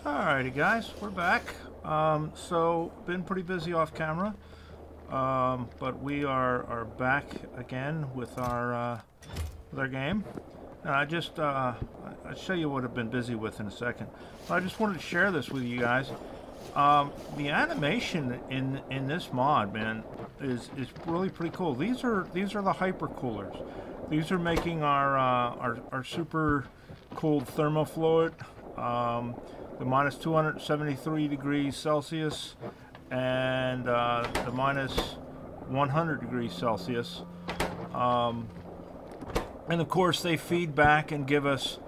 Alrighty guys, we're back. So been pretty busy off camera, but we are back again with our game. And I'll show you what I've been busy with in a second. But I just wanted to share this with you guys. The animation in this mod, man, is really pretty cool. These are the hyper coolers. These are making our super cooled thermofluid. The minus 273 degrees Celsius and the minus 100 degrees Celsius. And of course they feed back and give us,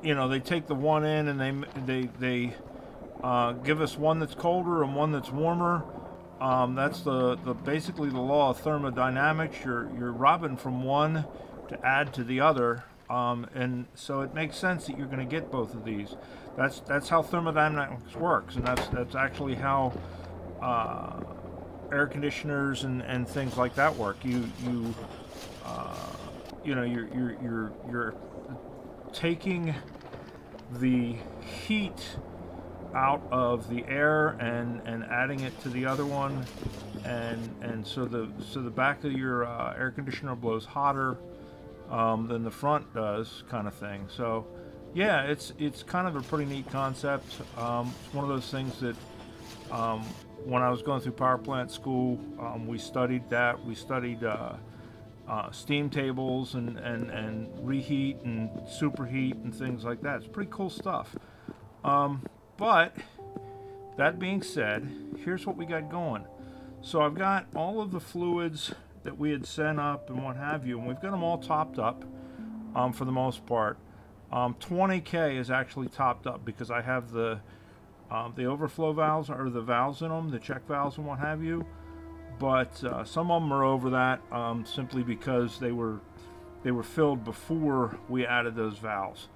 you know, they take the one in and they give us one that's colder and one that's warmer. That's the basically the law of thermodynamics. You're robbing from one to add to the other. And so it makes sense that you're going to get both of these. That's how thermodynamics works, and that's actually how air conditioners and things like that work. You know, you're taking the heat out of the air and adding it to the other one, and so the back of your air conditioner blows hotter than the front does, kind of thing. So yeah, it's kind of a pretty neat concept. It's one of those things that when I was going through power plant school, we studied that. We studied steam tables and reheat and superheat and things like that. It's pretty cool stuff. But that being said, here's what we got going. So I've got all of the fluids that we had sent up and what have you, and we've got them all topped up for the most part. 20K is actually topped up because I have the overflow valves, or the valves in them, the check valves and what have you. But some of them are over that simply because they were filled before we added those valves.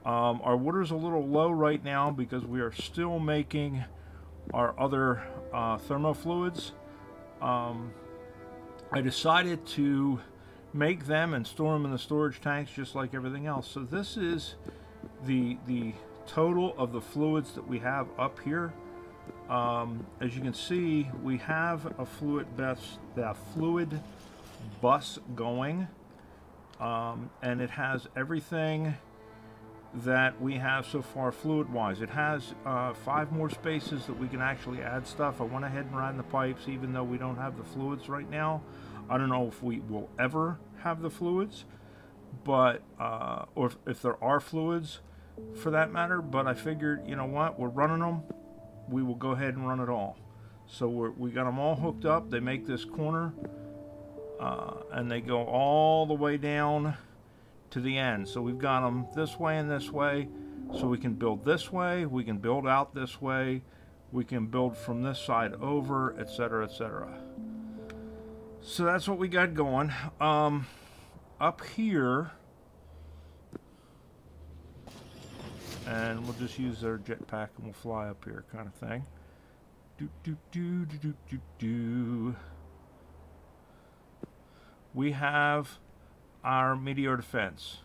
Our water's a little low right now because we are still making our other thermofluids. I decided to make them and store them in the storage tanks just like everything else. So this is the total of the fluids that we have up here. As you can see, we have a fluid bus going, and it has everything that we have so far fluid wise. It has 5 more spaces that we can actually add stuff. I went ahead and ran the pipes even though we don't have the fluids right now. I don't know if we will ever have the fluids, but or if there are fluids for that matter, but I figured, you know what, we're running them, we will go ahead and run it all. So we got them all hooked up. They make this corner and they go all the way down to the end. So we've got them this way and this way, so we can build this way, we can build out this way, we can build from this side over, etc., etc. So that's what we got going. Up here, and we'll just use their jetpack and we'll fly up here, kind of thing. We have our meteor defense.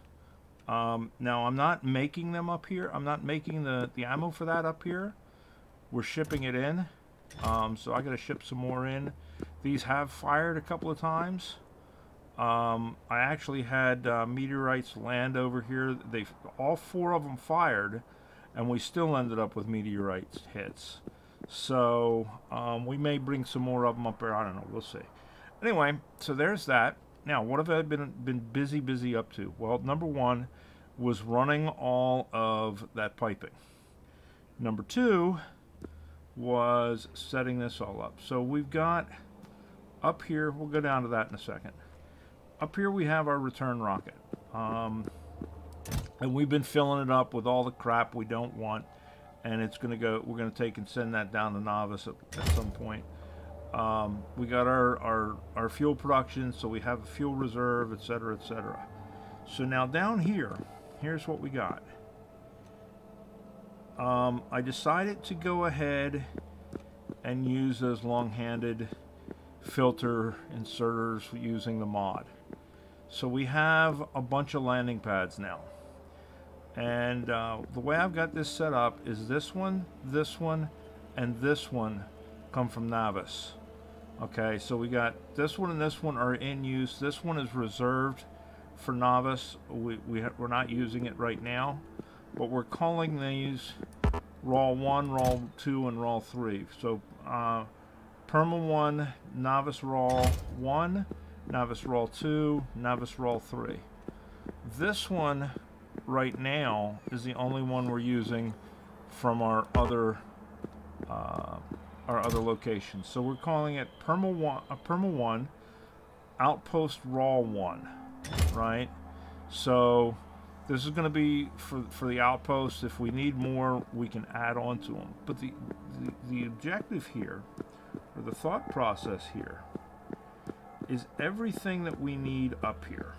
Now I'm not making them up here. I'm not making the ammo for that up here. We're shipping it in. So I gotta ship some more in. These have fired a couple of times. I actually had meteorites land over here. All 4 of them fired, and we still ended up with meteorite hits. So we may bring some more of them up there. I don't know. We'll see. Anyway, so there's that. Now, what have I been busy up to? Well, number 1 was running all of that piping. Number 2 was setting this all up. So we've got up here, we'll go down to that in a second. Up here we have our return rocket. And we've been filling it up with all the crap we don't want. And it's going to go, we're going to take and send that down to Novice at some point. We got our fuel production, so we have a fuel reserve, etc., etc. So now down here, here's what we got. I decided to go ahead and use those long-handed filter inserters using the mod. So we have a bunch of landing pads now. And the way I've got this set up is this one, and this one come from Navis. Okay, so we got this one and this one are in use. This one is reserved for Navis. We're not using it right now, but we're calling these RAW 1, RAW 2, and RAW 3. So Perma 1, Navis RAW 1, Navis RAW 2, Navis RAW 3. This one right now is the only one we're using from our other locations. So we're calling it Perma 1 Outpost RAW 1, right? So this is going to be for the outpost. If we need more, we can add on to them. But the objective here, or the thought process here, is everything that we need up here.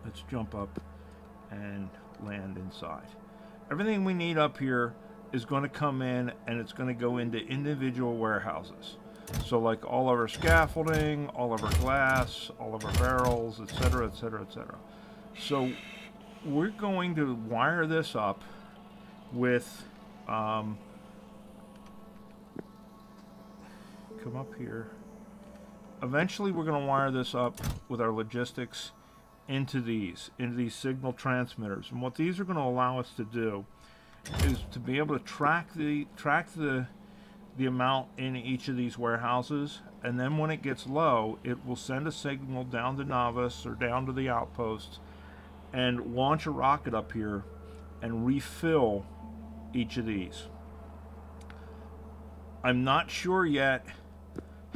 Let's jump up and land inside. Everything we need up here is going to come in, and it's going to go into individual warehouses. So like all of our scaffolding, all of our glass, all of our barrels, etc., etc., etc. So we're going to wire this up with come up here. Eventually we're going to wire this up with our logistics into these signal transmitters. And what these are going to allow us to do is to be able to track the amount in each of these warehouses, and then when it gets low, it will send a signal down to Navis or down to the outpost and launch a rocket up here and refill each of these. I'm not sure yet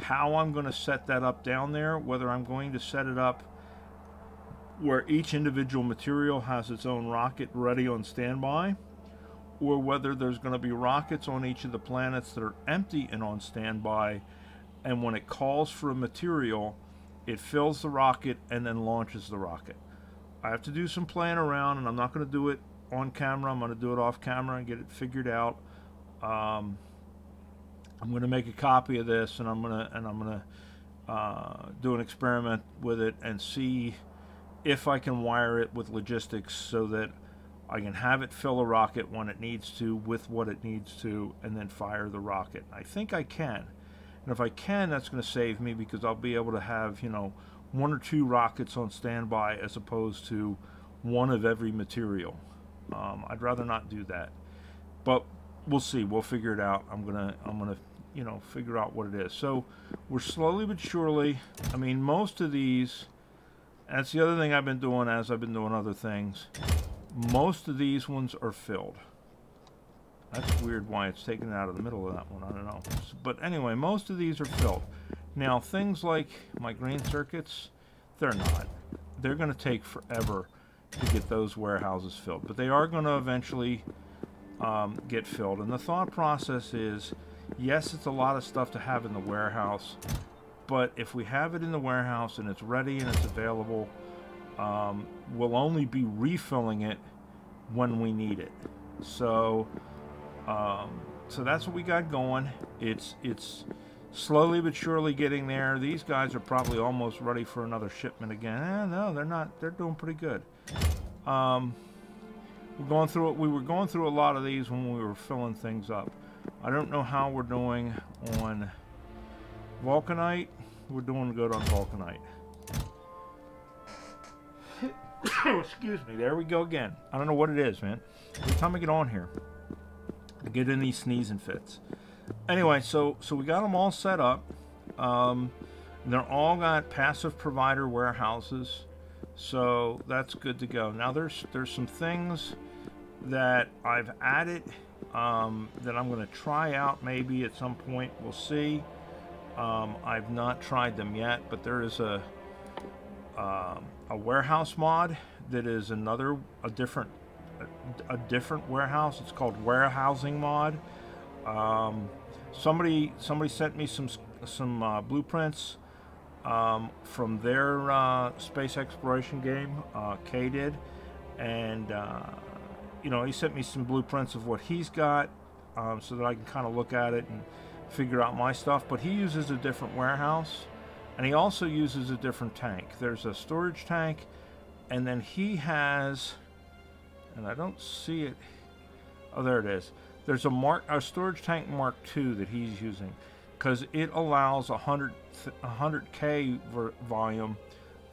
how I'm going to set that up down there, whether I'm going to set it up where each individual material has its own rocket ready on standby, or whether there's going to be rockets on each of the planets that are empty and on standby, and when it calls for a material, it fills the rocket and then launches the rocket. I have to do some playing around, and I'm not going to do it on camera. I'm going to do it off camera and get it figured out. I'm going to make a copy of this, and I'm going to do an experiment with it and see if I can wire it with logistics so that I can have it fill a rocket when it needs to with what it needs to, and then fire the rocket. I think I can. And if I can, that's going to save me, because I'll be able to have, you know, 1 or 2 rockets on standby as opposed to one of every material. I'd rather not do that. But we'll see. We'll figure it out. I'm gonna you know, figure out what it is. So we're slowly but surely, I mean, most of these, that's the other thing I've been doing as I've been doing other things. Most of these ones are filled. That's weird why it's taken out of the middle of that one. I don't know. But anyway, most of these are filled. Now, things like my green circuits, they're not. They're going to take forever to get those warehouses filled. But they are going to eventually get filled. And the thought process is, yes, it's a lot of stuff to have in the warehouse. But if we have it in the warehouse and it's ready and it's available, we'll only be refilling it when we need it. So so that's what we got going. It's slowly but surely getting there. These guys are probably almost ready for another shipment again. No, they're not. They're doing pretty good. We're going through it. We were going through a lot of these when we were filling things up. I don't know how we're doing on Vulcanite. We're doing good on Vulcanite. Excuse me, there we go again. I don't know what it is, man. Every time I get on here, I get in these sneezing fits. Anyway, so we got them all set up. They're all got passive provider warehouses, so that's good to go. Now there's some things that I've added that I'm going to try out maybe at some point. We'll see. I've not tried them yet, but there is a warehouse mod that is a different warehouse. It's called warehousing mod. Somebody sent me some blueprints from their space exploration game. Kay did, and you know, he sent me some blueprints of what he's got, so that I can kind of look at it and figure out my stuff. But he uses a different warehouse, and he also uses a different tank. There's a storage tank, and then he has and I don't see it. Oh, there it is. There's a storage tank Mark II that he's using, because it allows 100K volume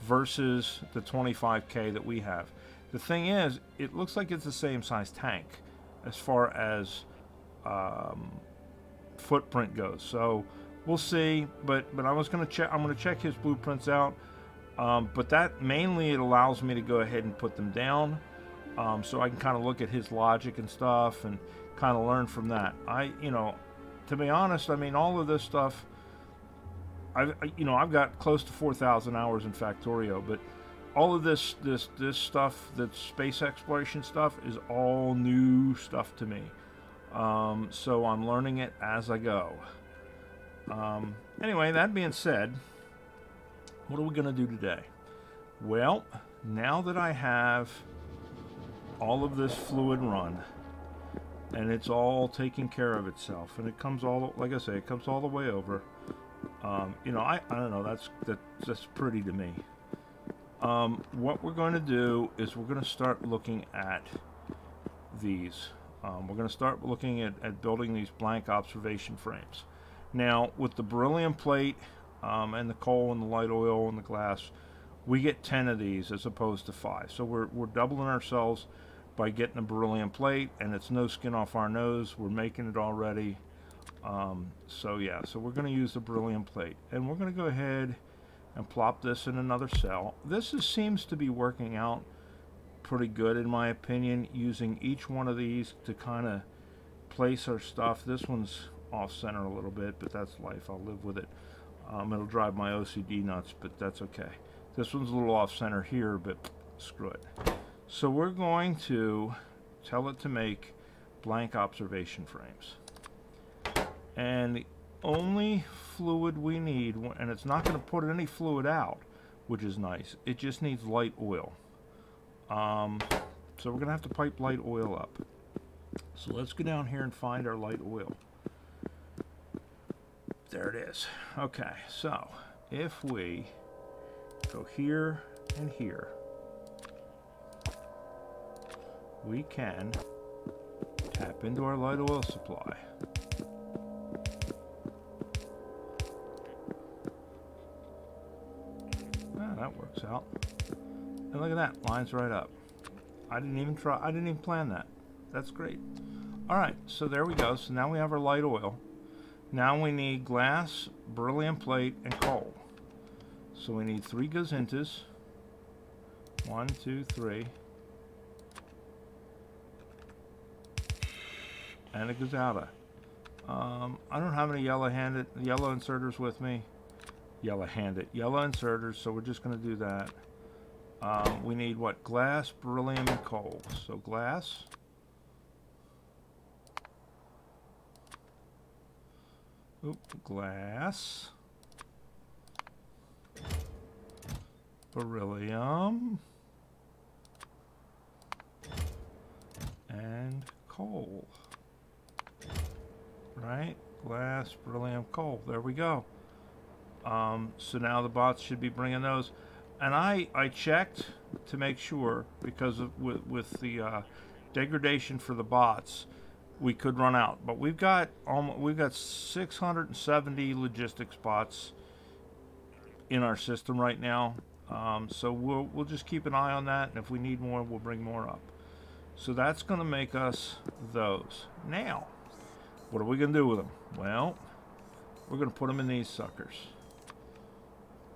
versus the 25K that we have. The thing is, it looks like it's the same size tank as far as footprint goes. So we'll see. But I was going to check. I'm going to check his blueprints out. But that mainly it allows me to go ahead and put them down, so I can kind of look at his logic and stuff and kind of learn from that. To be honest, I mean, all of this stuff, I've got close to 4,000 hours in Factorio, but all of this stuff, that's space exploration stuff, is all new stuff to me. So I'm learning it as I go. Anyway, that being said, what are we going to do today? Well, now that I have all of this fluid run, and it's all taking care of itself, and it comes all, like I say, it comes all the way over. I don't know, that's pretty to me. What we're going to do is we're going to start looking at these. We're going to start looking at building these blank observation frames. Now, with the beryllium plate and the coal and the light oil and the glass, we get 10 of these as opposed to 5. So we're doubling ourselves by getting a beryllium plate, and it's no skin off our nose. We're making it already. So yeah, so we're going to use the beryllium plate, and we're going to go ahead and plop this in another cell. This seems to be working out pretty good in my opinion, using each one of these to kind of place our stuff. This one's off center a little bit, but that's life. I'll live with it. It'll drive my OCD nuts, but that's okay. This one's a little off center here, but screw it. So we're going to tell it to make blank observation frames. And the only fluid we need, and it's not going to put any fluid out, which is nice. It just needs light oil. So we're going to have to pipe light oil up. So let's go down here and find our light oil. There it is. Okay, so if we go here and here, we can tap into our light oil supply. Ah, that works out. And look at that, lines right up. I didn't even plan that. That's great. Alright, so there we go. So now we have our light oil. Now we need glass, beryllium plate, and coal. So we need 3 gazintas. 1, 2, 3. And a gazetta. I don't have any yellow inserters with me. Yellow inserters, so we're just going to do that. We need what? Glass, beryllium, and coal. So glass. Glass. Beryllium. And coal. Right? Glass, beryllium, coal. There we go. So now the bots should be bringing those. And I checked to make sure, because with the degradation for the bots, we could run out. But we've got 670 logistics bots in our system right now. So we'll just keep an eye on that, and if we need more, we'll bring more up. So that's going to make us those. Now, what are we going to do with them? Well, we're going to put them in these suckers.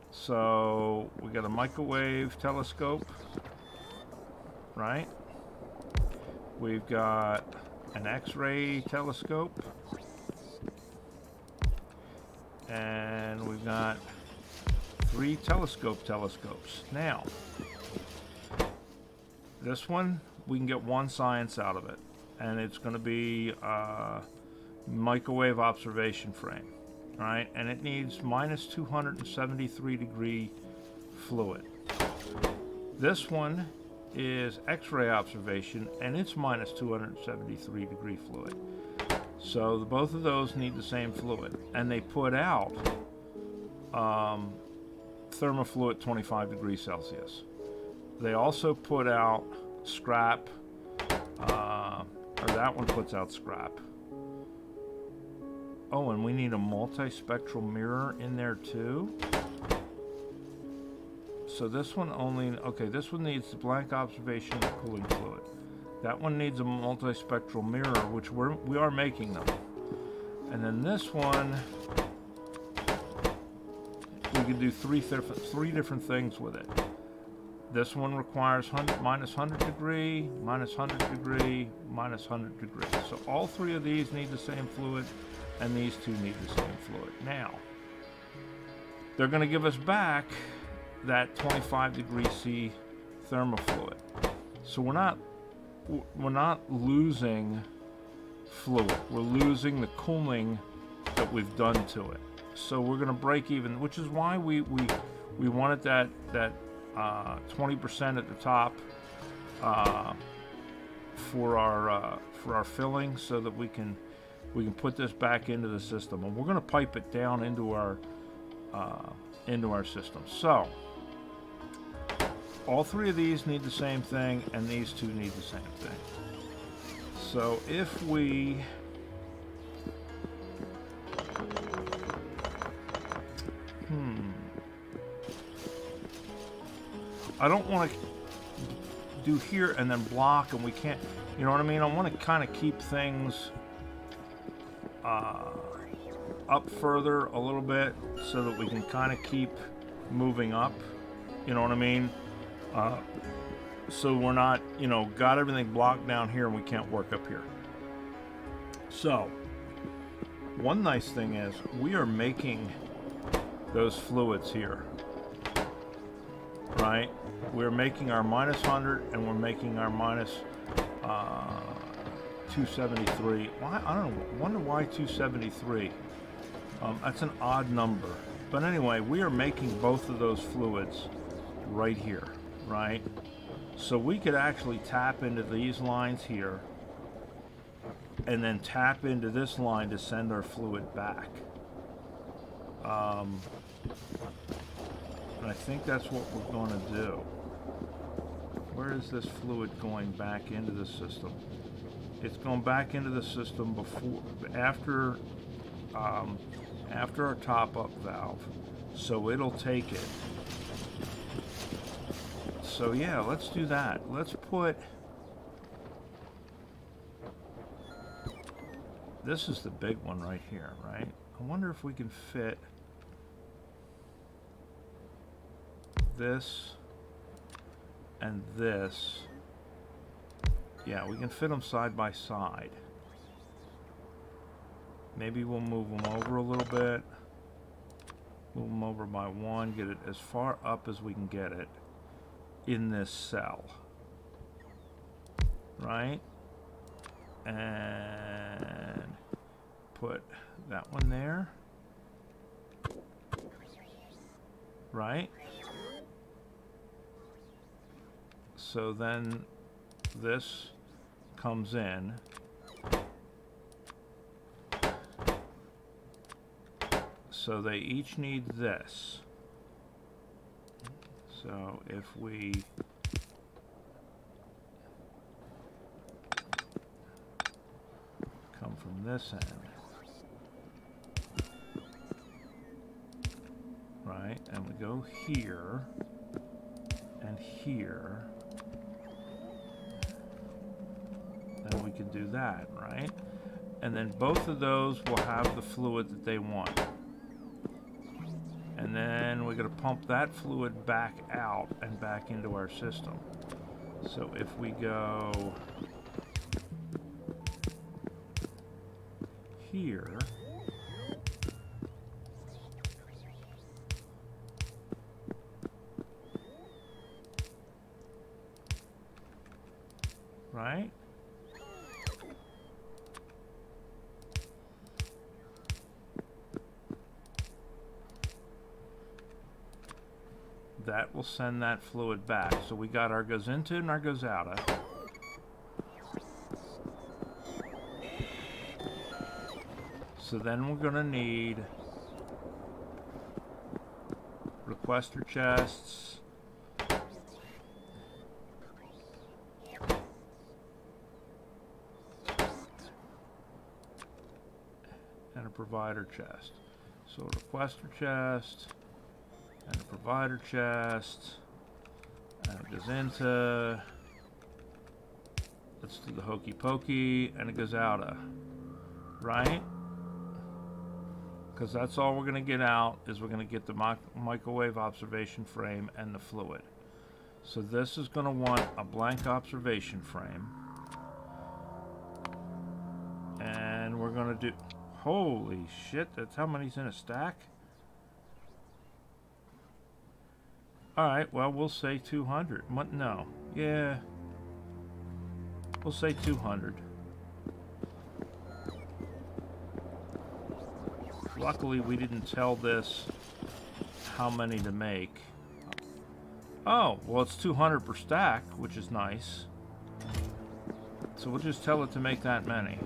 So we got a microwave telescope, right? We've got an X-ray telescope, and we've got 3 telescopes. Now, this one, we can get 1 science out of it, and it's going to be a microwave observation frame. Right, and it needs minus 273 degree fluid. This one is X-ray observation, and it's minus 273 degree fluid. So both of those need the same fluid, and they put out thermofluid 25 degrees Celsius. They also put out scrap that one puts out scrap. Oh, and we need a multispectral mirror in there too. So this one only, okay, this one needs the blank observation and cooling fluid. That one needs a multispectral mirror, which we are making them. And then this one, we can do three different things with it. This one requires minus 100 degree, minus 100 degree, minus 100 degree. So all three of these need the same fluid, and these two need the same fluid. Now, they're going to give us back that 25 degree C thermofluid. So we're not losing fluid. We're losing the cooling that we've done to it. So we're going to break even, which is why we wanted that 20% at the top for our filling, so that we can put this back into the system, and we're going to pipe it down into our system. So all three of these need the same thing, and these two need the same thing. So if we I don't want to do here and then block, and we can't, you know what I mean? I want to kind of keep things up further a little bit, so that we can kind of keep moving up, you know what I mean? So we're not, you know, got everything blocked down here and we can't work up here. So one nice thing is we are making those fluids here, right? We're making our minus 100 and we're making our minus 273. Why? I don't know. Wonder why 273. That's an odd number. But anyway, we are making both of those fluids right here, right? So we could actually tap into these lines here and then tap into this line to send our fluid back. And I think that's what we're going to do. Where is this fluid going back into the system? It's going back into the system after our top-up valve. So it'll take it. So yeah, let's do that. Let's put... This is the big one right here, right? I wonder if we can fit this and this. Yeah, we can fit them side by side. Maybe we'll move them over a little bit. Move them over by one, get it as far up as we can get it in this cell. Right? And put that one there. Right? So then this comes in. So they each need this. So if we come from this end, right, and we go here and here, then we can do that, right? And then both of those will have the fluid that they want. And then we're going to pump that fluid back out and back into our system. So if we go here, right? That will send that fluid back. So we got our goes into and our goes out of. So then we're going to need requester chests. and a provider chest. So a requester chest and a provider chest, and it goes into, let's do the hokey pokey, and it goes out of, right? Because that's all we're going to get out, is we're going to get the microwave observation frame and the fluid. So this is going to want a blank observation frame. And we're going to do... Holy shit, that's how many's in a stack? Alright, well, we'll say 200. What? No. Yeah. We'll say 200. Luckily, we didn't tell this how many to make. Oh, well, it's 200 per stack, which is nice. So we'll just tell it to make that many.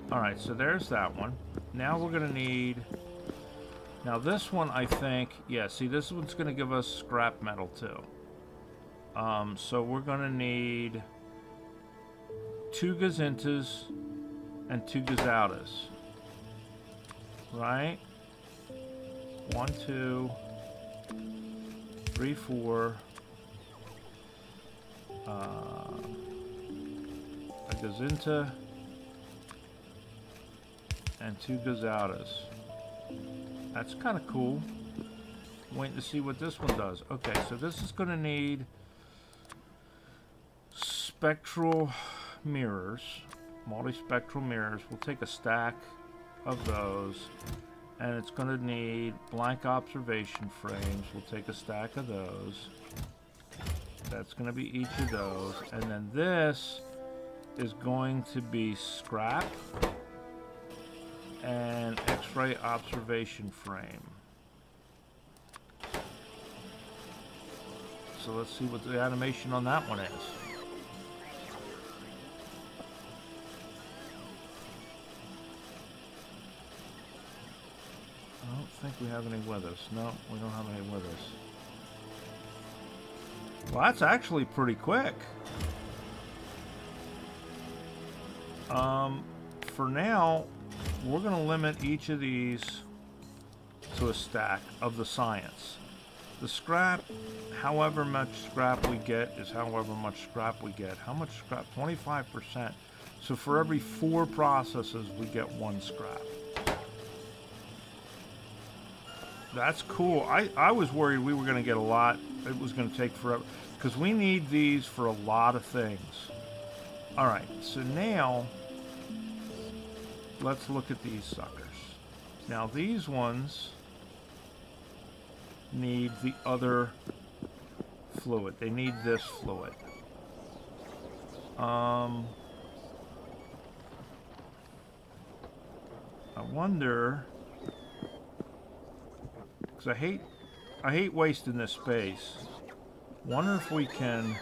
Alright, so there's that one. Now we're going to need... Now this one, I think... Yeah, see, this one's going to give us scrap metal, too. So we're going to need 2 gazintas and 2 gazautas. Right? 1, 2... 3, 4, a gazinta, and 2 gazautas. That's kind of cool. Waiting to see what this one does. Okay, so this is going to need spectral mirrors, multispectral mirrors. We'll take a stack of those. And it's going to need blank observation frames. We'll take a stack of those. That's going to be each of those. And then this is going to be scrap and X-ray observation frame. So let's see what the animation on that one is. I don't think we have any with us. No, we don't have any with us. Well, that's actually pretty quick. For now, we're going to limit each of these to a stack of the science. The scrap, however much scrap we get is however much scrap we get. How much scrap? 25%. So for every 4 processes, we get 1 scrap. That's cool. I was worried we were going to get a lot. It was going to take forever. Because we need these for a lot of things. Alright, so now, let's look at these suckers. Now these ones need the other fluid. They need this fluid. I wonder... Because I hate wasting this space. Wonder if we can...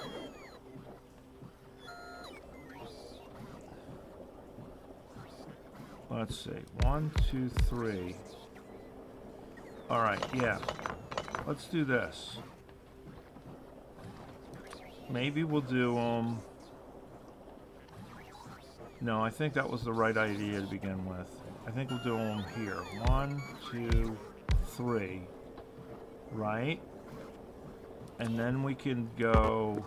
Let's see. 1, 2, 3. Alright, yeah. Let's do this. Maybe we'll do, No, I think that was the right idea to begin with. I think we'll do them here. 1, 2, 3. Right? And then we can go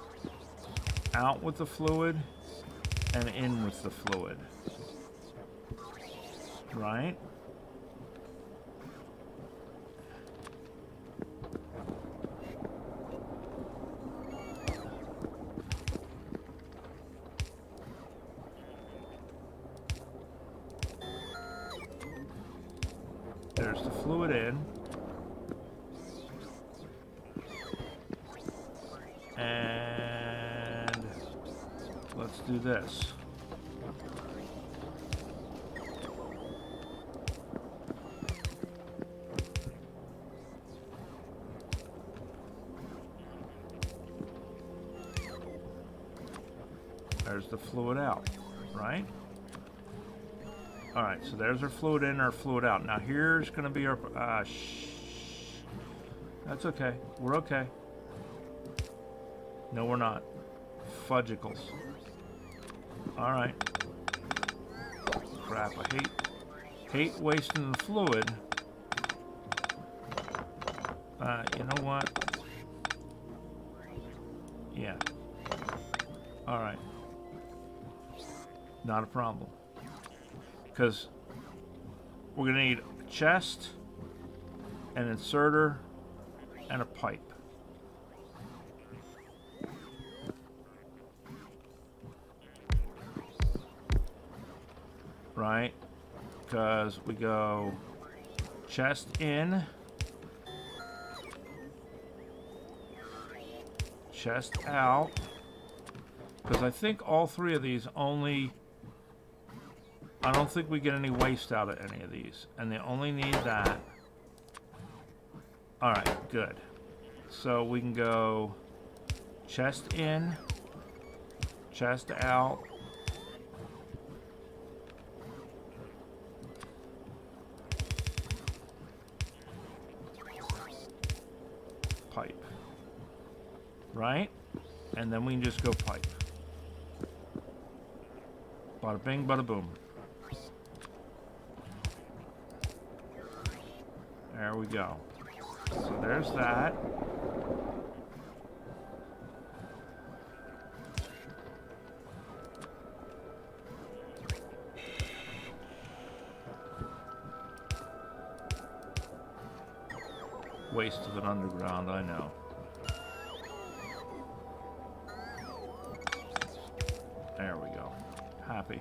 out with the fluid and in with the fluid. Right? There's the fluid in. And let's do this. There's the fluid out, right? Alright, so there's our fluid in, our fluid out. Now here's going to be our... That's okay. We're okay. No, we're not. Fudgicles. Alright. Crap, I hate Hate wasting the fluid. You know what? Yeah. Alright. Not a problem. Because we're going to need a chest, an inserter, and a pipe. Right? Because we go chest in, chest out. Because I think all three of these only... I don't think we get any waste out of any of these. And they only need that. Alright, good. So we can go chest in, chest out. Pipe. Right? And then we can just go pipe. Bada bing, bada boom. There we go. So there's that. Waste of an underground, I know. There we go. Happy.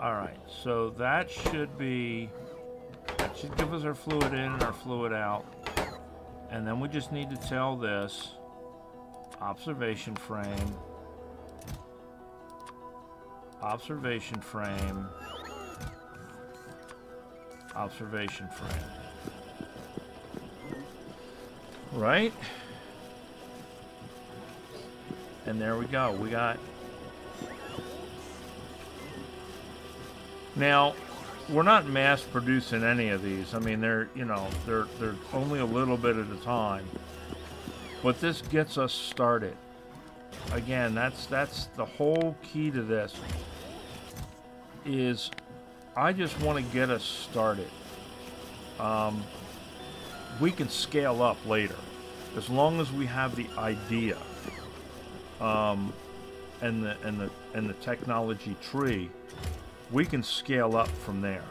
Alright, so that should be... That should give us our fluid in and our fluid out. And then we just need to tell this observation frame. Observation frame. Observation frame. Right? And there we go. We got... Now, we're not mass producing any of these. I mean, they're, you know, they're only a little bit at a time. But this gets us started. Again, that's the whole key to this. Is I just want to get us started. We can scale up later, as long as we have the idea, and the technology tree. We can scale up from there.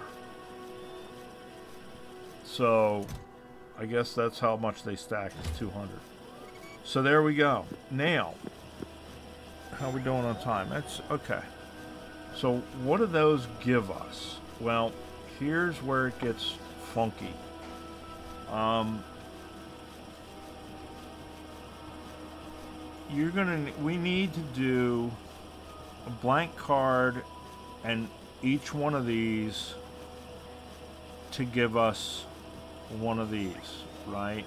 So, I guess that's how much they stack, is 200. So there we go. Now, how are we doing on time? That's okay. So what do those give us? Well, here's where it gets funky. We need to do a blank card and each one of these to give us one of these, right?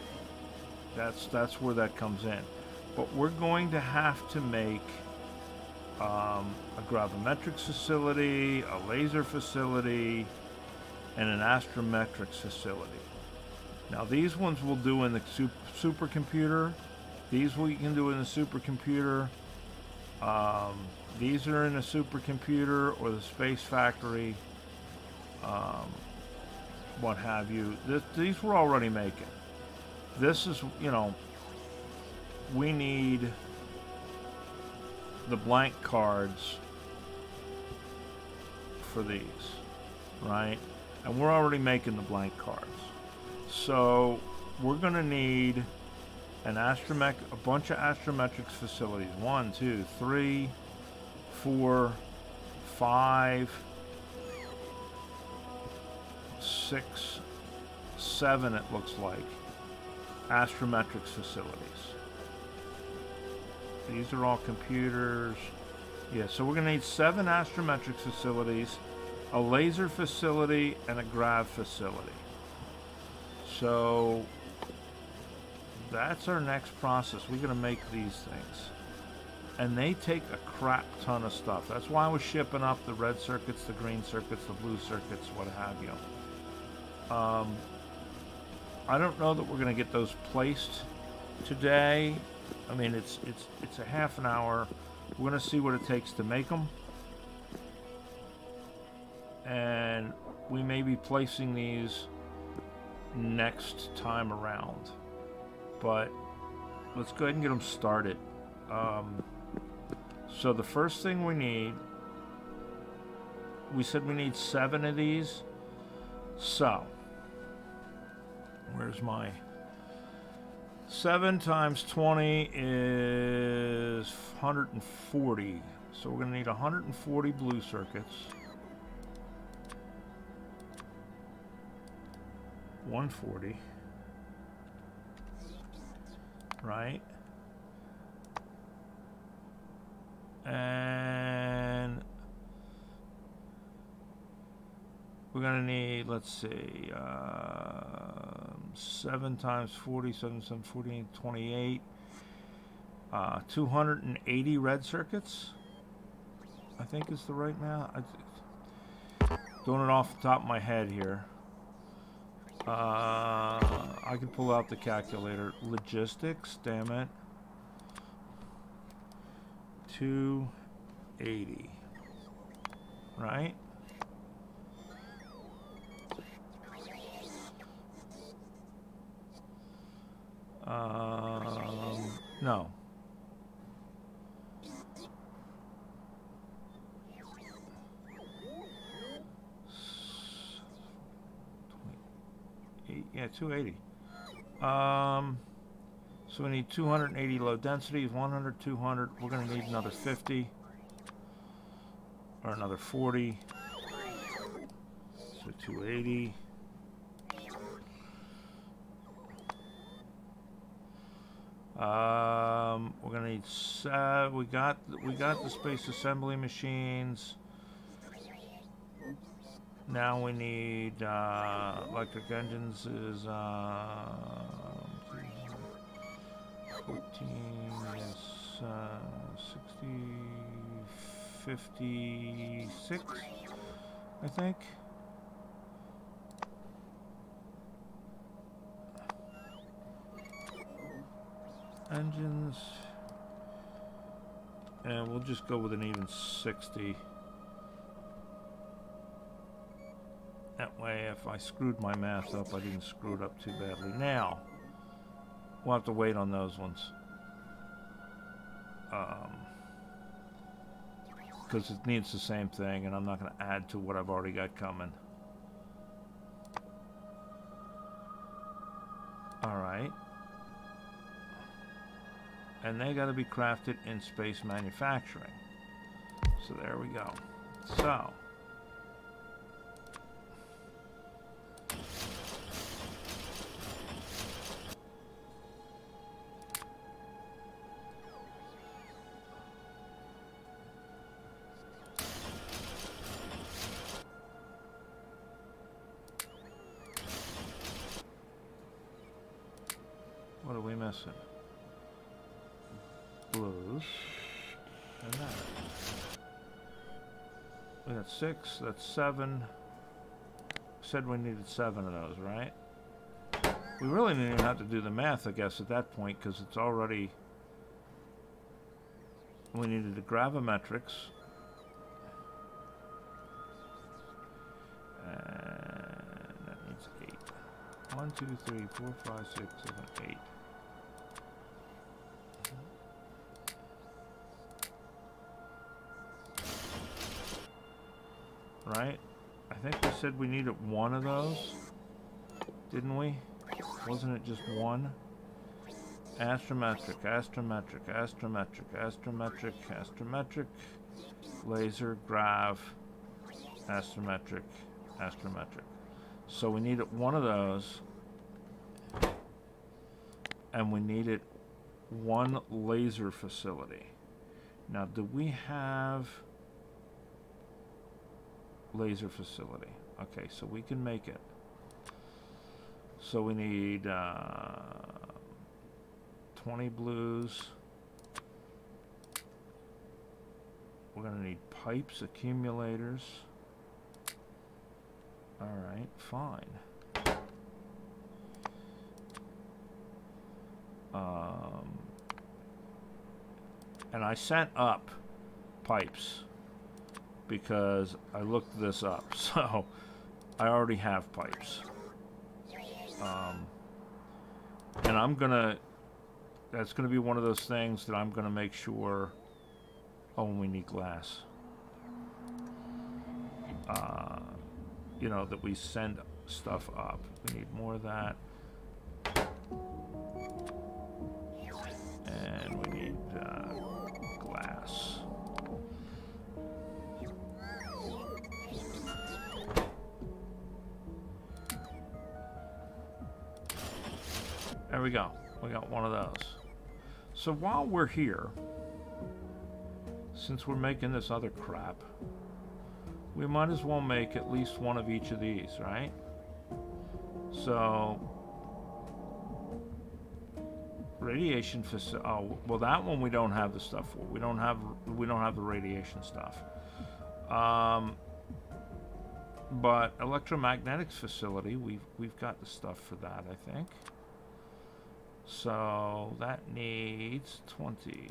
That's where that comes in. But we're going to have to make a gravimetrics facility, a laser facility, and an astrometrics facility. Now these ones we'll do in the supercomputer. These we can do in the supercomputer. These are in a supercomputer or the space factory, what have you. These we're already making. This is, you know, we need the blank cards for these, right? And we're already making the blank cards. So we're going to need a bunch of astrometrics facilities. 1, 2, 3, 4, 5, 6, 7, it looks like, astrometrics facilities. These are all computers. Yeah, so we're going to need 7 astrometrics facilities, a laser facility, and a grav facility. So that's our next process. We're going to make these things. And they take a crap ton of stuff. That's why I was shipping up the red circuits, the green circuits, the blue circuits, what have you. I don't know that we're going to get those placed today. I mean, it's a half an hour. We're going to see what it takes to make them. and we may be placing these next time around. But let's go ahead and get them started. So the first thing we need, we said we need 7 of these. So, where's my 7 times 20 is 140. So we're going to need 140 blue circuits. 140. Right? And we're going to need, let's see, 7 times 40, 7, 7, 48, 28. 280 red circuits, I think is the right math. Doing it off the top of my head here. I can pull out the calculator. Logistics, damn it. 280. Right? No. Yeah, 280. So we need 280 low densities, 100, 200. We're going to need another 50 or another 40. So 280. We're going to need we got the space assembly machines. Now we need electric engines is 14 is 60, 56, I think. Engines, and we'll just go with an even 60. That way, if I screwed my math up, I didn't screw it up too badly. Now, we'll have to wait on those ones. Because it needs the same thing, and I'm not going to add to what I've already got coming. Alright. And they got to be crafted in space manufacturing. So there we go. So. What are we missing? Blues. And that. We got 6, that's 7. Said we needed 7 of those, right? We really didn't even have to do the math, I guess, at that point, because it's already... We needed the gravimetrics. And that needs 8. 1, 2, 3, 4, 5, 6, 7, 8. Right? I think we said we needed 1 of those, didn't we? Wasn't it just 1? Astrometric, astrometric, astrometric, astrometric, astrometric, laser, grav, astrometric, astrometric. So we needed 1 of those, and we needed 1 laser facility. Now, do we have... laser facility? Okay, so we can make it. So we need 20 blues. We're going to need pipes, accumulators. Alright, fine. And I sent up pipes because I looked this up. So I already have pipes. And I'm gonna, that's gonna be one of those things that I'm gonna make sure, oh, we need glass. You know, that we send stuff up. We need more of that. And we need glass. There we go. We got one of those. So while we're here, since we're making this other crap, we might as well make at least one of each of these, right? So, radiation facility. Oh, well, that one we don't have the stuff for. We don't have the radiation stuff. But electromagnetics facility, we've got the stuff for that, I think. So that needs 20.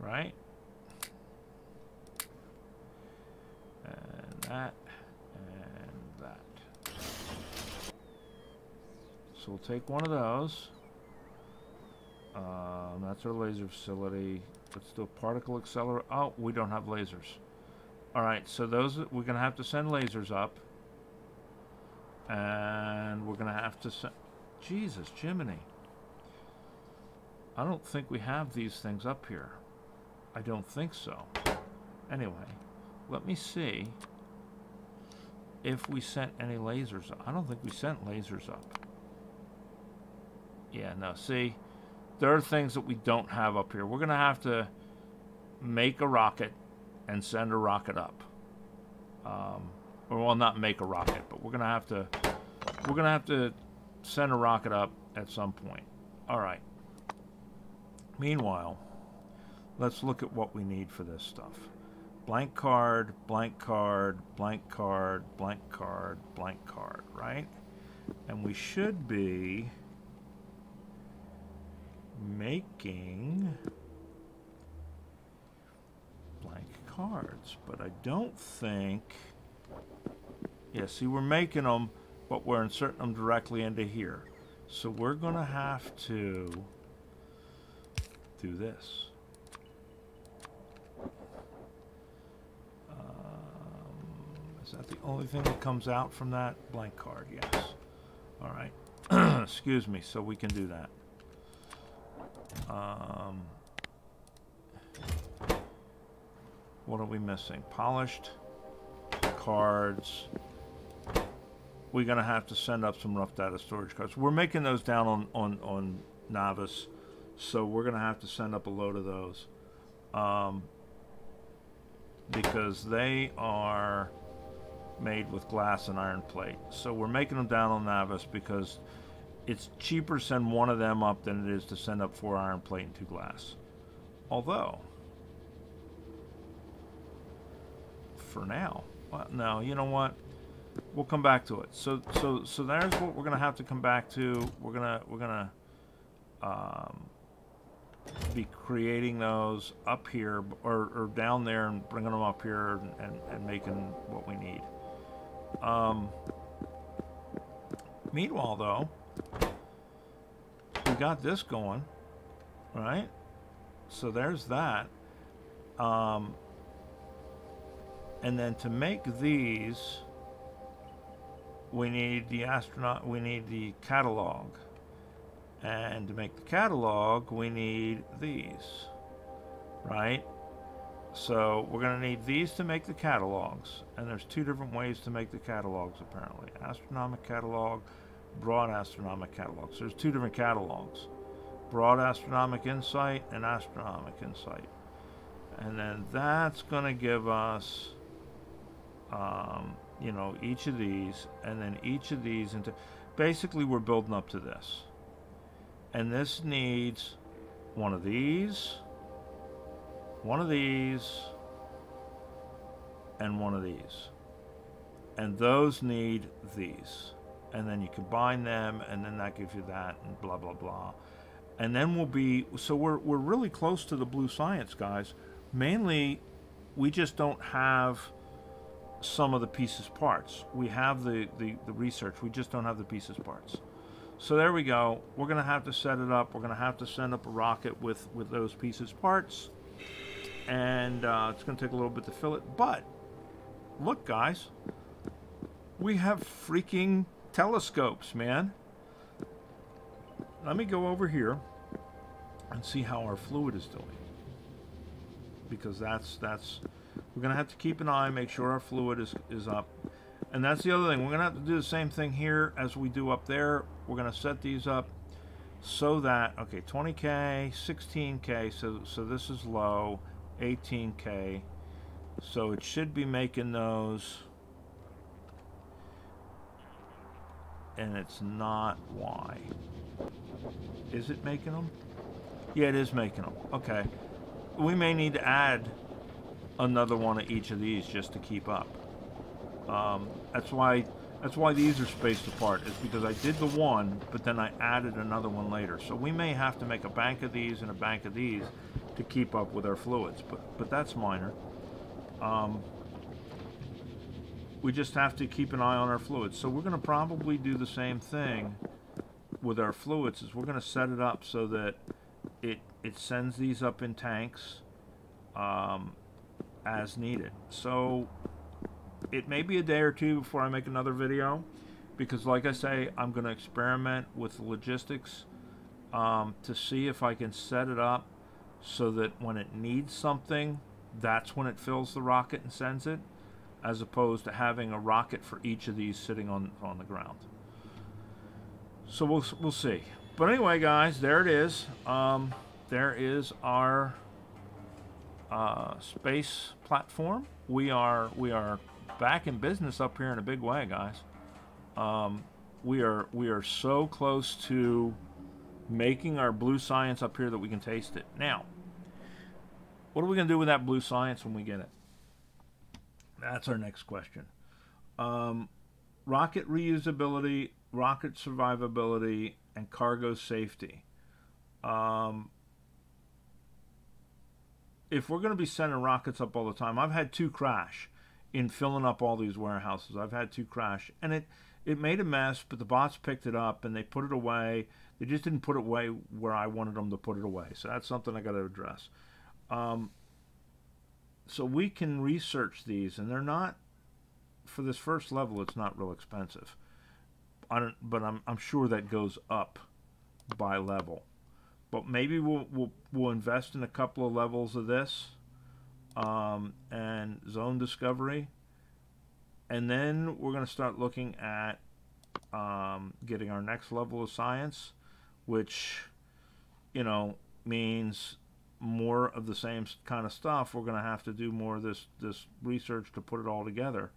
Right? And that, and that. So we'll take one of those. That's our laser facility. Let's do a particle accelerator. Oh, we don't have lasers. Alright, so those, we're going to have to send lasers up. And we're going to have to send... Jesus, Jiminy. I don't think we have these things up here. I don't think so. Anyway, let me see if we sent any lasers up. I don't think we sent lasers up. Yeah, no, see, there are things that we don't have up here. We're going to have to make a rocket and send a rocket up. Or, well, not make a rocket, but we're going to have to send a rocket up at some point. All right. Meanwhile, let's look at what we need for this stuff. Blank card, blank card, blank card, blank card, blank card, right? And we should be making blank cards, but I don't think... Yeah, see, we're making them, but we're inserting them directly into here. So we're going to have to do this. Is that the only thing that comes out from that? Blank card, yes. All right. Excuse me, so we can do that. What are we missing? Polished cards. We're going to have to send up some rough data storage cards. We're making those down on Navis, so we're going to have to send up a load of those. Because they are made with glass and iron plate. So we're making them down on Navis because it's cheaper to send one of them up than it is to send up 4 iron plate and 2 glass. Although, for now, well, no, you know what? We'll come back to it. So there's what we're gonna have to come back to. We're gonna be creating those up here or down there and bringing them up here and making what we need. Meanwhile, though, we got this going, right? So there's that. And then to make these, we need the catalog. And to make the catalog, we need these, right? So we're going to need these to make the catalogs. And there's 2 different ways to make the catalogs, apparently. Astronomic catalog, broad astronomic catalog. So there's 2 different catalogs. Broad astronomic insight and astronomic insight. And then that's going to give us, you know, each of these. And then each of these into... Basically, we're building up to this. And this needs one of these, and one of these. And those need these. And then you combine them, and then that gives you that, and blah, blah, blah. And then we'll be, so we're really close to the blue science, guys. Mainly, we just don't have some of the pieces parts. We have the research, we just don't have the pieces parts. So there we go. We're going to have to set it up. We're going to have to send up a rocket with those pieces parts. And it's going to take a little bit to fill it. But, look guys, we have freaking telescopes, man. Let me go over here and see how our fluid is doing. Because that's we're going to have to keep an eye, make sure our fluid is up. And that's the other thing. We're going to have to do the same thing here as we do up there. We're going to set these up so that, okay, 20K, 16K, so this is low, 18K. So it should be making those. And it's not Y. Is it making them? Yeah, it is making them. Okay. We may need to add another one of each of these just to keep up. That's why these are spaced apart, is because I did the one, but then I added another one later. So we may have to make a bank of these and a bank of these to keep up with our fluids, but that's minor. We just have to keep an eye on our fluids. So we're going to probably do the same thing with our fluids, is we're going to set it up so that it sends these up in tanks as needed. So it may be a day or two before I make another video, because like I say, I'm going to experiment with the logistics to see if I can set it up so that when it needs something, that's when it fills the rocket and sends it, as opposed to having a rocket for each of these sitting on the ground. So we'll see. But anyway, guys, there it is. There is our space platform. We are back in business up here in a big way, guys. We are so close to making our blue science up here that we can taste it. Now, what are we going to do with that blue science when we get it? That's our next question. Rocket reusability, rocket survivability, and cargo safety. If we're going to be sending rockets up all the time, I've had 2 crash in filling up all these warehouses. I've had 2 crash, and it made a mess, but the bots picked it up and they put it away. They just didn't put it away where I wanted them to put it away. So that's something I got to address. So we can research these, and they're not, for this first level, it's not real expensive. But I'm sure that goes up by level. But maybe we'll invest in a couple of levels of this and zone discovery, and then we're going to start looking at getting our next level of science, which, you know, means more of the same kind of stuff. We're going to have to do more of this research to put it all together.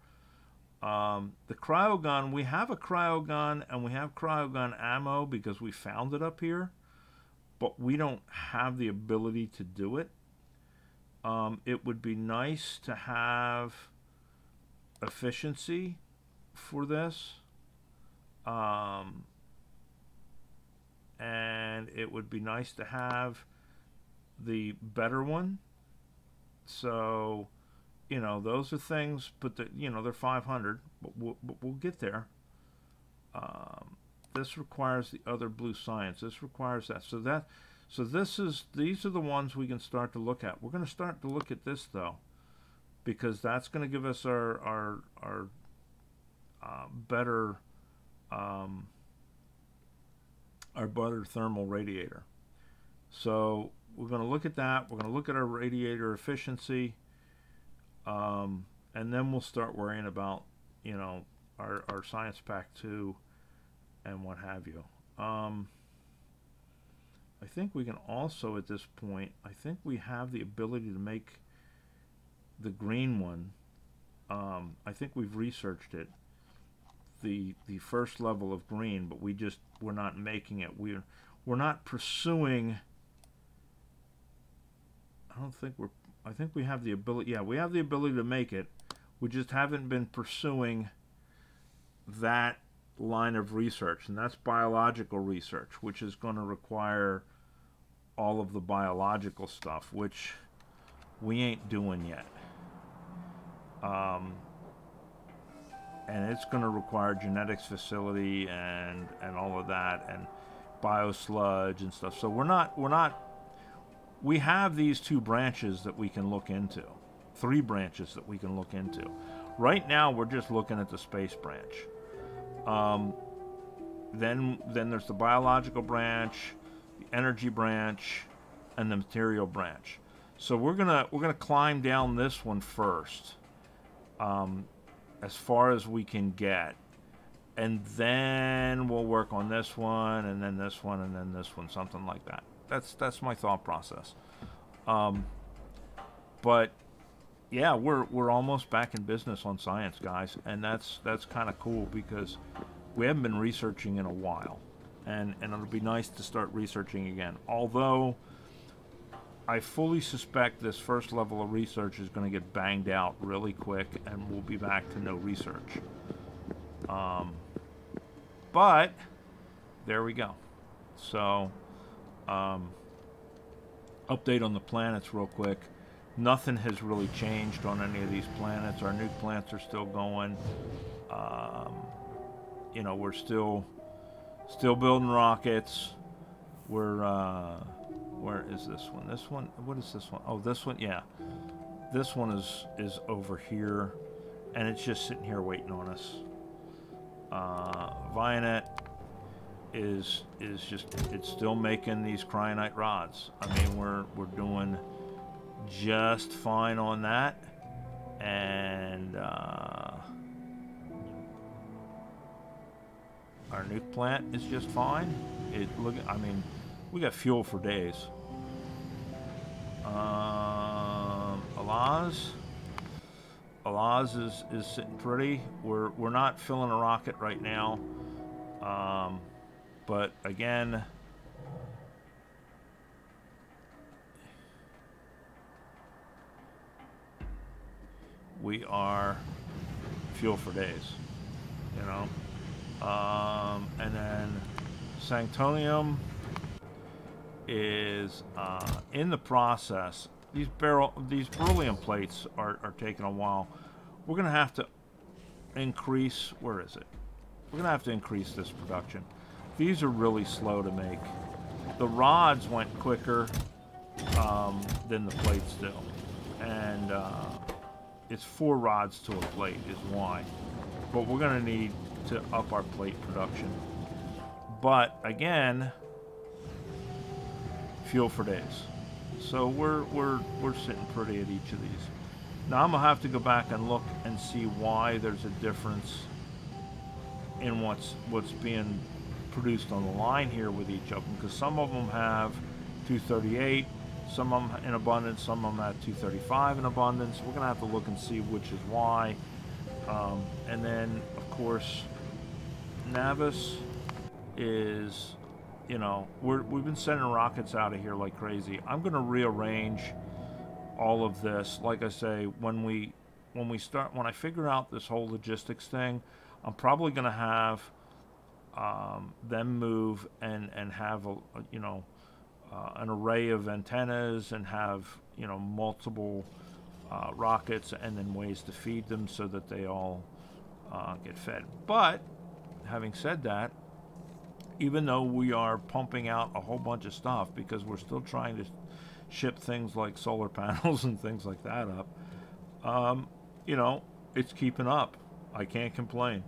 The cryogun, we have a cryogun, and we have cryogun ammo because we found it up here, but we don't have the ability to do it. It would be nice to have efficiency for this, and it would be nice to have the better one. So, you know, those are things, but you know, they're 500, but we'll get there. This requires the other blue science. This requires that. So these are the ones we can start to look at. We're going to start to look at this though, because that's going to give us our better thermal radiator. So we're going to look at that. We're going to look at our radiator efficiency, and then we'll start worrying about, you know, our Science Pack 2 and what have you. I think we can also, at this point, I think we have the ability to make the green one. I think we've researched it, the first level of green, but we're not making it. We're not pursuing. I think we have the ability. Yeah, we have the ability to make it. We just haven't been pursuing that line of research, and that's biological research, which is going to require all of the biological stuff, which we ain't doing yet. And it's going to require genetics facility and all of that, and biosludge and stuff. So we have these 2 branches that we can look into, 3 branches that we can look into. Right now, we're just looking at the space branch. Then there's the biological branch, the energy branch, and the material branch. So we're gonna climb down this one first, as far as we can get, and then we'll work on this one, and then this one, and then this one, something like that. That's my thought process. But yeah, we're almost back in business on science, guys, and that's kind of cool because we haven't been researching in a while, and it'll be nice to start researching again. Although I fully suspect this first level of research is going to get banged out really quick, and we'll be back to no research. But there we go. So, update on the planets real quick. Nothing has really changed on any of these planets. Our nuke plants are still going. You know, we're still building rockets. We're where is this one? This one? What is this one? Oh, this one. Yeah, this one is over here, and it's just sitting here waiting on us. Vianet is just, it's still making these cryonite rods. I mean, we're doing just fine on that, and our nuke plant is just fine. I mean, we got fuel for days. Alaz is sitting pretty. We're not filling a rocket right now, but again, we are fuel for days, you know. And then Sanctonium is in the process. These beryllium plates are taking a while. We're gonna have to increase. Where is it? We're gonna have to increase this production. These are really slow to make. The rods went quicker than the plates do, and it's 4 rods to a plate is why. But we're gonna need to up our plate production. But again, fuel for days. So we're sitting pretty at each of these. Now I'm gonna have to go back and look and see why there's a difference in what's being produced on the line here with each of them, because some of them have 238, some of them in abundance, some of them have 235 in abundance. We're gonna have to look and see which is why. And then of course Navis is, you know, we've been sending rockets out of here like crazy. I'm going to rearrange all of this. Like I say, when I figure out this whole logistics thing, I'm probably going to have them move and have an array of antennas, and have, you know, multiple rockets, and then ways to feed them so that they all get fed. But having said that, even though we are pumping out a whole bunch of stuff, because we're still trying to ship things like solar panels and things like that up, you know, it's keeping up. I can't complain.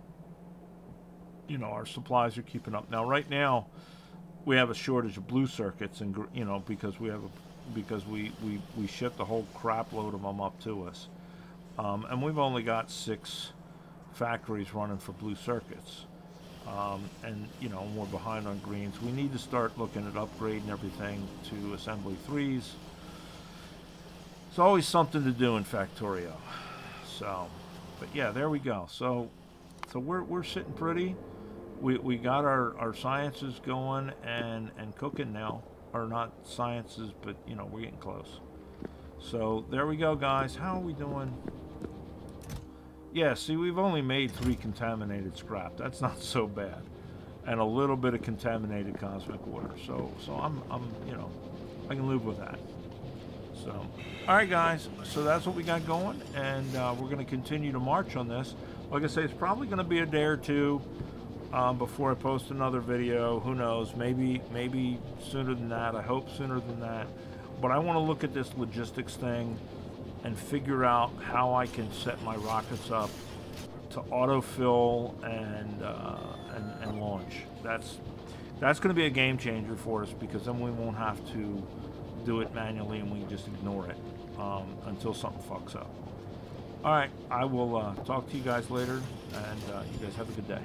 You know, our supplies are keeping up. Now, right now, we have a shortage of blue circuits, and you know, because we shipped a whole crap load of them up to us, and we've only got 6 factories running for blue circuits. And you know, we're behind on greens. We need to start looking at upgrading everything to assembly 3s. It's always something to do in Factorio. So, but yeah, there we go. So we're sitting pretty. We got our sciences going and cooking now. Or not sciences, but you know, we're getting close. So there we go, guys. How are we doing? Yeah, see, we've only made 3 contaminated scrap. That's not so bad, and a little bit of contaminated cosmic water. So I'm you know, I can live with that. So, all right, guys. So that's what we got going, and we're going to continue to march on this. Like I say, it's probably going to be a day or two before I post another video. Who knows? Maybe sooner than that. I hope sooner than that. But I want to look at this logistics thing and figure out how I can set my rockets up to autofill and launch. That's going to be a game changer for us, because then we won't have to do it manually and we can just ignore it until something fucks up. All right, I will talk to you guys later, and you guys have a good day.